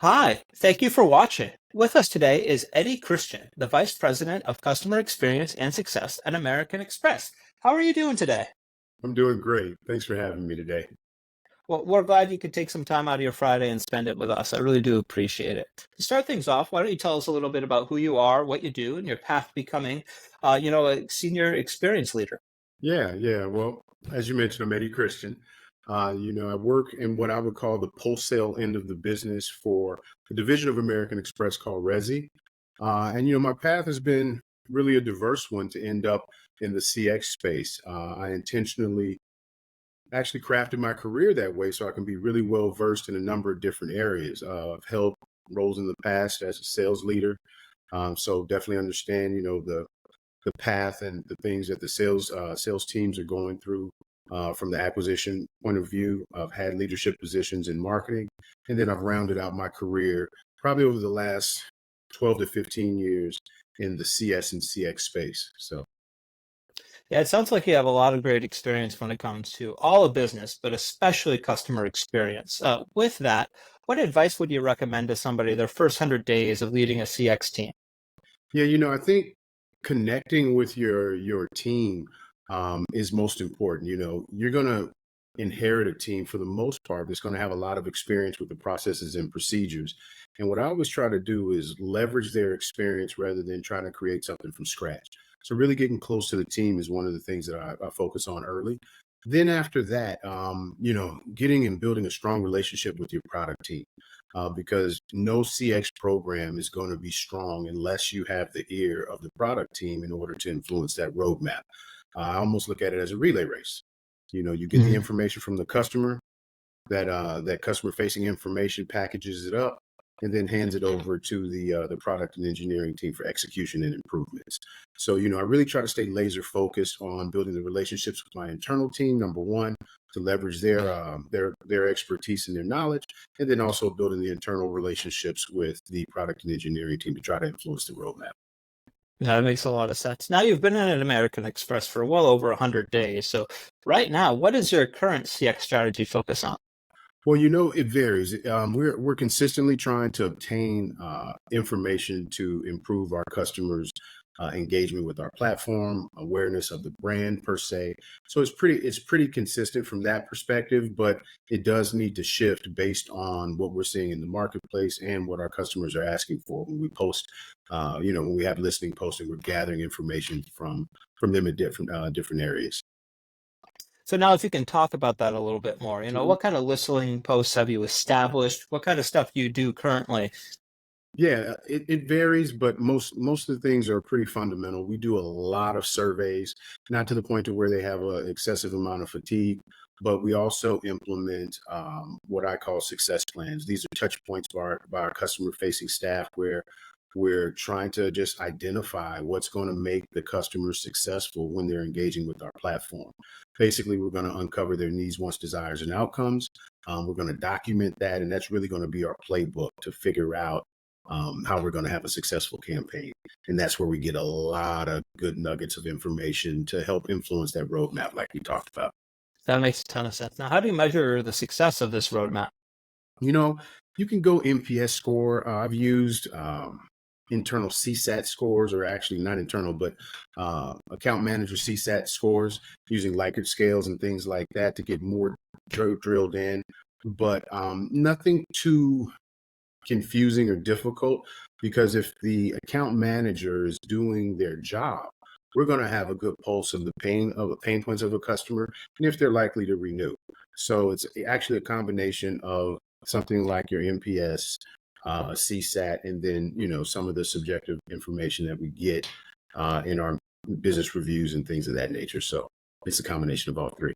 Hi, thank you for watching. With us today is Eddie Christian, the Vice President of Customer Experience and Success at American Express. How are you doing today? I'm doing great. Thanks for having me today. Well, we're glad you could take some time out of your Friday and spend it with us. I really do appreciate it. To start things off, why don't you tell us a little bit about who you are, what you do, and your path to becoming, a senior experience leader? Yeah. Well, as you mentioned, I'm Eddie Christian. I work in what I would call the wholesale end of the business for a division of American Express called Resi. My path has been really a diverse one to end up in the CX space. I intentionally actually crafted my career that way so I can be really well versed in a number of different areas. I've held roles in the past as a sales leader, so definitely understand, the path and the things that the sales teams are going through from the acquisition point of view. I've had leadership positions in marketing, and then I've rounded out my career probably over the last 12 to 15 years in the CS and CX space. So, Yeah, it sounds like you have a lot of great experience when it comes to all of business, but especially customer experience. With that, what advice would you recommend to somebody their first 100 days of leading a CX team? yeah, I think connecting with your team is most important. You're gonna inherit a team for the most part that's going to have a lot of experience with the processes and procedures. And what I always try to do is leverage their experience rather than trying to create something from scratch. So really getting close to the team is one of the things that I focus on early. Then after that, getting and building a strong relationship with your product team, because no CX program is going to be strong unless you have the ear of the product team in order to influence that roadmap. I almost look at it as a relay race. You get the Mhm. information from the customer, that customer facing information packages it up and then hands it over to the product and engineering team for execution and improvements. So I really try to stay laser focused on building the relationships with my internal team, number one, to leverage their expertise and their knowledge, and then also building the internal relationships with the product and engineering team to try to influence the roadmap. Yeah, that makes a lot of sense. Now you've been in an American Express for well over 100 days. So right now, what is your current CX strategy focus on? Well, it varies. We're consistently trying to obtain information to improve our customers' engagement with our platform, awareness of the brand per se. So it's pretty consistent from that perspective, but it does need to shift based on what we're seeing in the marketplace and what our customers are asking for. When we post, when we have listening posting, we're gathering information from them in different areas. So now if you can talk about that a little bit more, what kind of listening posts have you established? What kind of stuff do you do currently? Yeah, it varies, but most of the things are pretty fundamental. We do a lot of surveys, not to the point to where they have an excessive amount of fatigue, but we also implement what I call success plans. These are touch points by our customer facing staff where we're trying to just identify what's going to make the customer successful when they're engaging with our platform. Basically, we're going to uncover their needs, wants, desires, and outcomes. We're going to document that, and that's really going to be our playbook to figure out how we're going to have a successful campaign. And that's where we get a lot of good nuggets of information to help influence that roadmap, like we talked about. That makes a ton of sense. Now, how do you measure the success of this roadmap? You know, you can go NPS score. I've used internal CSAT scores, or actually not internal, but account manager CSAT scores using Likert scales and things like that to get more drilled in. But nothing too confusing or difficult, because if the account manager is doing their job, we're going to have a good pulse of the pain points of a customer and if they're likely to renew. So it's actually a combination of something like your NPS, CSAT, and then some of the subjective information that we get in our business reviews and things of that nature. So it's a combination of all three.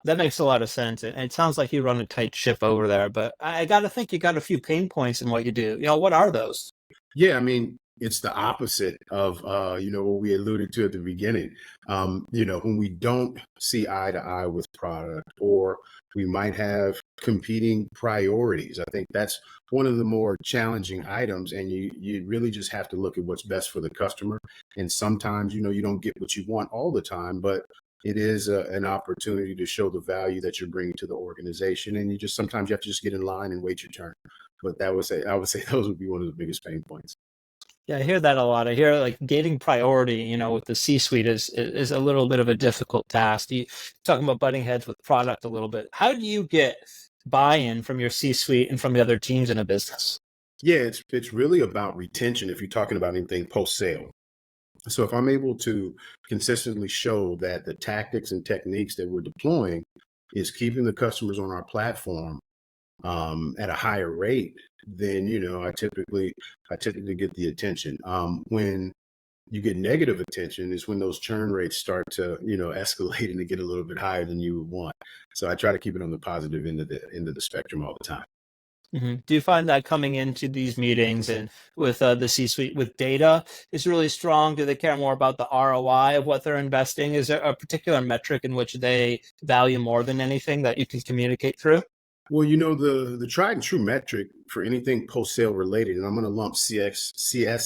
That makes a lot of sense. And it sounds like you run a tight ship over there, but I got to think you got a few pain points in what you do. What are those? Yeah, I mean, it's the opposite of what we alluded to at the beginning. When we don't see eye to eye with product, or we might have competing priorities. I think that's one of the more challenging items, and you really just have to look at what's best for the customer. And sometimes, you don't get what you want all the time, but it is an opportunity to show the value that you're bringing to the organization, and you just sometimes you have to just get in line and wait your turn. But I would say those would be one of the biggest pain points. Yeah, I hear that a lot. I hear like getting priority, with the C-suite is a little bit of a difficult task. You talking about butting heads with product a little bit. How do you get buy-in from your C-suite and from the other teams in a business? Yeah, it's really about retention if you're talking about anything post sale. So if I'm able to consistently show that the tactics and techniques that we're deploying is keeping the customers on our platform at a higher rate, then I typically get the attention. When you get negative attention is when those churn rates start to escalate and to get a little bit higher than you would want. So I try to keep it on the positive end of the spectrum all the time. Do you find that coming into these meetings and with the C-suite with data is really strong? Do they care more about the ROI of what they're investing? Is there a particular metric in which they value more than anything that you can communicate through? Well, the tried and true metric for anything post sale related, and I'm going to lump CS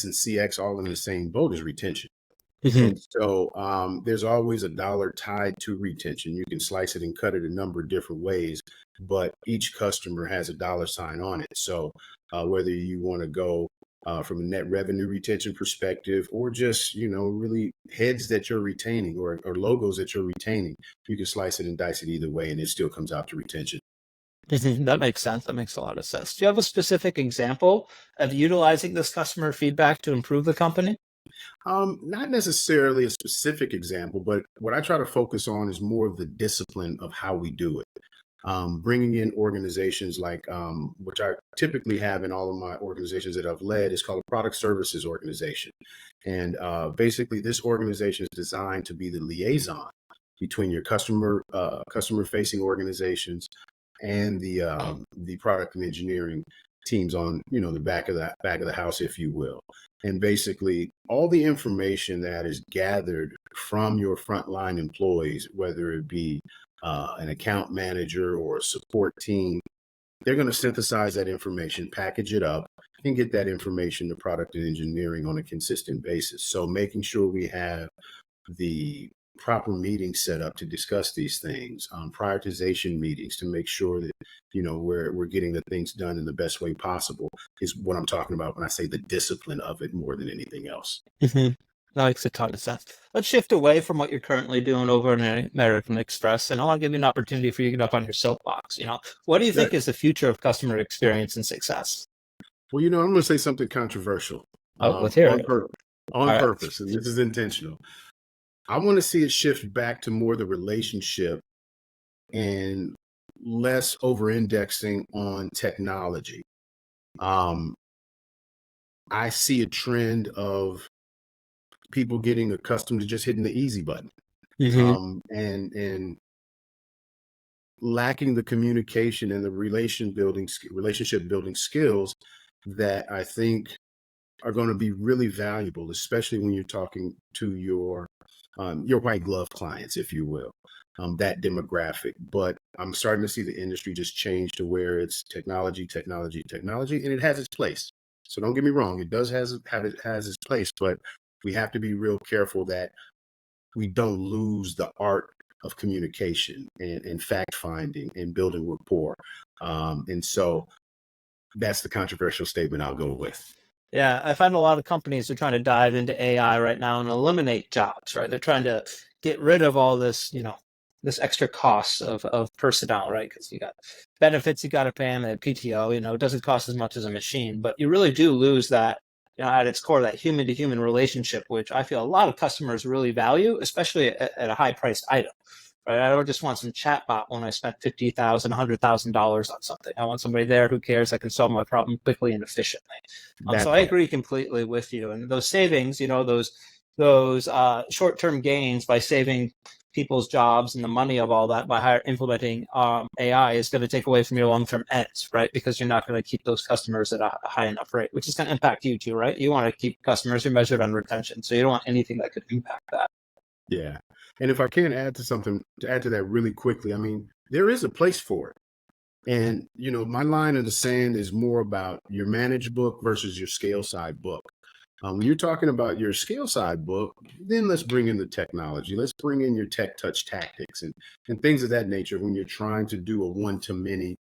and CX all in the same boat, is retention. Hmm. And so there's always a dollar tied to retention. You can slice it and cut it a number of different ways, but each customer has a dollar sign on it. So whether you want to go from a net revenue retention perspective or just, really heads that you're retaining or logos that you're retaining, you can slice it and dice it either way, and it still comes out to retention. That makes sense. That makes a lot of sense. Do you have a specific example of utilizing this customer feedback to improve the company? Not necessarily a specific example, but what I try to focus on is more of the discipline of how we do it. Bringing in organizations like, which I typically have in all of my organizations that I've led, is called a product services organization. And basically, this organization is designed to be the liaison between your customer facing organizations and the product and engineering teams on the back of the house, if you will. And basically, all the information that is gathered from your frontline employees, whether it be an account manager or a support team, they're going to synthesize that information, package it up, and get that information to product and engineering on a consistent basis. So making sure we have the proper meetings set up to discuss these things, prioritization meetings to make sure that we're getting the things done in the best way possible is what I'm talking about when I say the discipline of it more than anything else. Hmm. That makes a ton of sense. Let's shift away from what you're currently doing over in American Express, and I want to give you an opportunity for you to get up on your soapbox. What do you Yeah. think is the future of customer experience and success? Well, I'm going to say something controversial Oh, let's hear on it. purpose. On All right. purpose, and this is intentional. I want to see it shift back to more the relationship and less over indexing on technology. Um, I see a trend of people getting accustomed to just hitting the easy button, Hmm. and lacking the communication and the relationship building skills that I think are going to be really valuable, especially when you're talking to your white glove clients, if you will, that demographic. But I'm starting to see the industry just change to where it's technology, technology, technology, and it has its place. So don't get me wrong, it does have it has its place, but we have to be real careful that we don't lose the art of communication and fact finding and building rapport. And so that's the controversial statement I'll go with. Yeah, I find a lot of companies are trying to dive into AI right now and eliminate jobs, right? They're trying to get rid of all this, this extra costs of personnel, right? Because you got benefits you got to pay them, and PTO, it doesn't cost as much as a machine, but you really do lose that, at its core, that human to human relationship, which I feel a lot of customers really value, especially at a high priced item. Right? I don't just want some chatbot when I spent $50,000, $100,000 on something. I want somebody there who cares that can solve my problem quickly and efficiently. So That I part. agree completely with you. And those savings, those short-term gains by saving people's jobs and the money of all that by implementing AI is going to take away from your long-term ends, right? Because you're not going to keep those customers at a high enough rate, which is going to impact you too, right? You want to keep customers who are measured on retention, so you don't want anything that could impact that. Yeah. And if I can add to that really quickly, I mean, there is a place for it. And, my line in the sand is more about your managed book versus your scale side book. When you're talking about your scale side book, then let's bring in the technology. Let's bring in your tech touch tactics and things of that nature when you're trying to do a one to many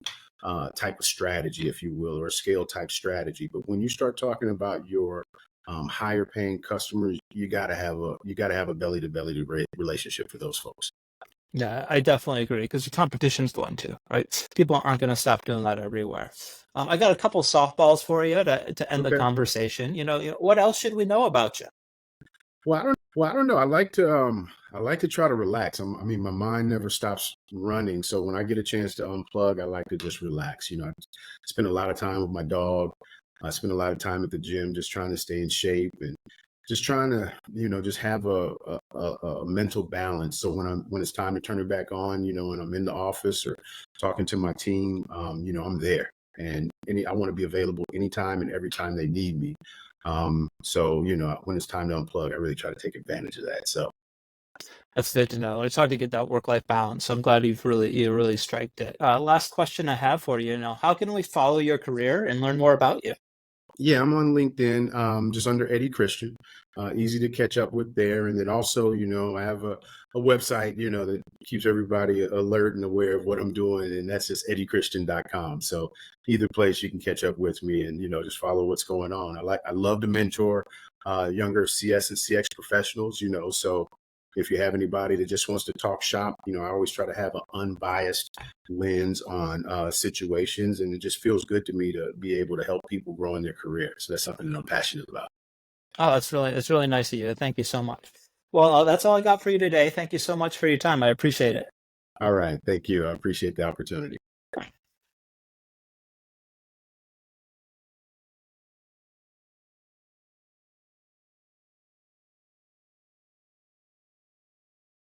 type of strategy, if you will, or a scale type strategy. But when you start talking about your higher paying customers, you got to have a belly to belly relationship for those folks. Yeah, I definitely agree because your competition's going to, right? People aren't going to stop doing that everywhere. I got a couple softballs for you to end the Okay. conversation. What else should we know about you? Well, I don't know. I like to try to relax. I mean, my mind never stops running. So when I get a chance to unplug, I like to just relax. I spend a lot of time with my dog. I spend a lot of time at the gym, just trying to stay in shape and just trying to, just have a mental balance. So when it's time to turn it back on, when I'm in the office or talking to my team, I'm there, and I want to be available anytime and every time they need me. So when it's time to unplug, I really try to take advantage of that. So That's good to know. It's hard to get that work-life balance. So I'm glad you really striked it. Last question I have for you. How can we follow your career and learn more about you? yeah, I'm on LinkedIn, just under Eddie Christian. Easy to catch up with there. And then also, I have a website, that keeps everybody alert and aware of what I'm doing. And that's just eddiechristian.com. So either place you can catch up with me and, just follow what's going on. I love to mentor younger CS and CX professionals, so if you have anybody that just wants to talk shop, I always try to have an unbiased lens on situations, and it just feels good to me to be able to help people grow in their career. So that's something that I'm passionate about. Oh, that's really nice of you. Thank you so much. Well, that's all I got for you today. Thank you so much for your time. I appreciate it. All right. Thank you. I appreciate the opportunity.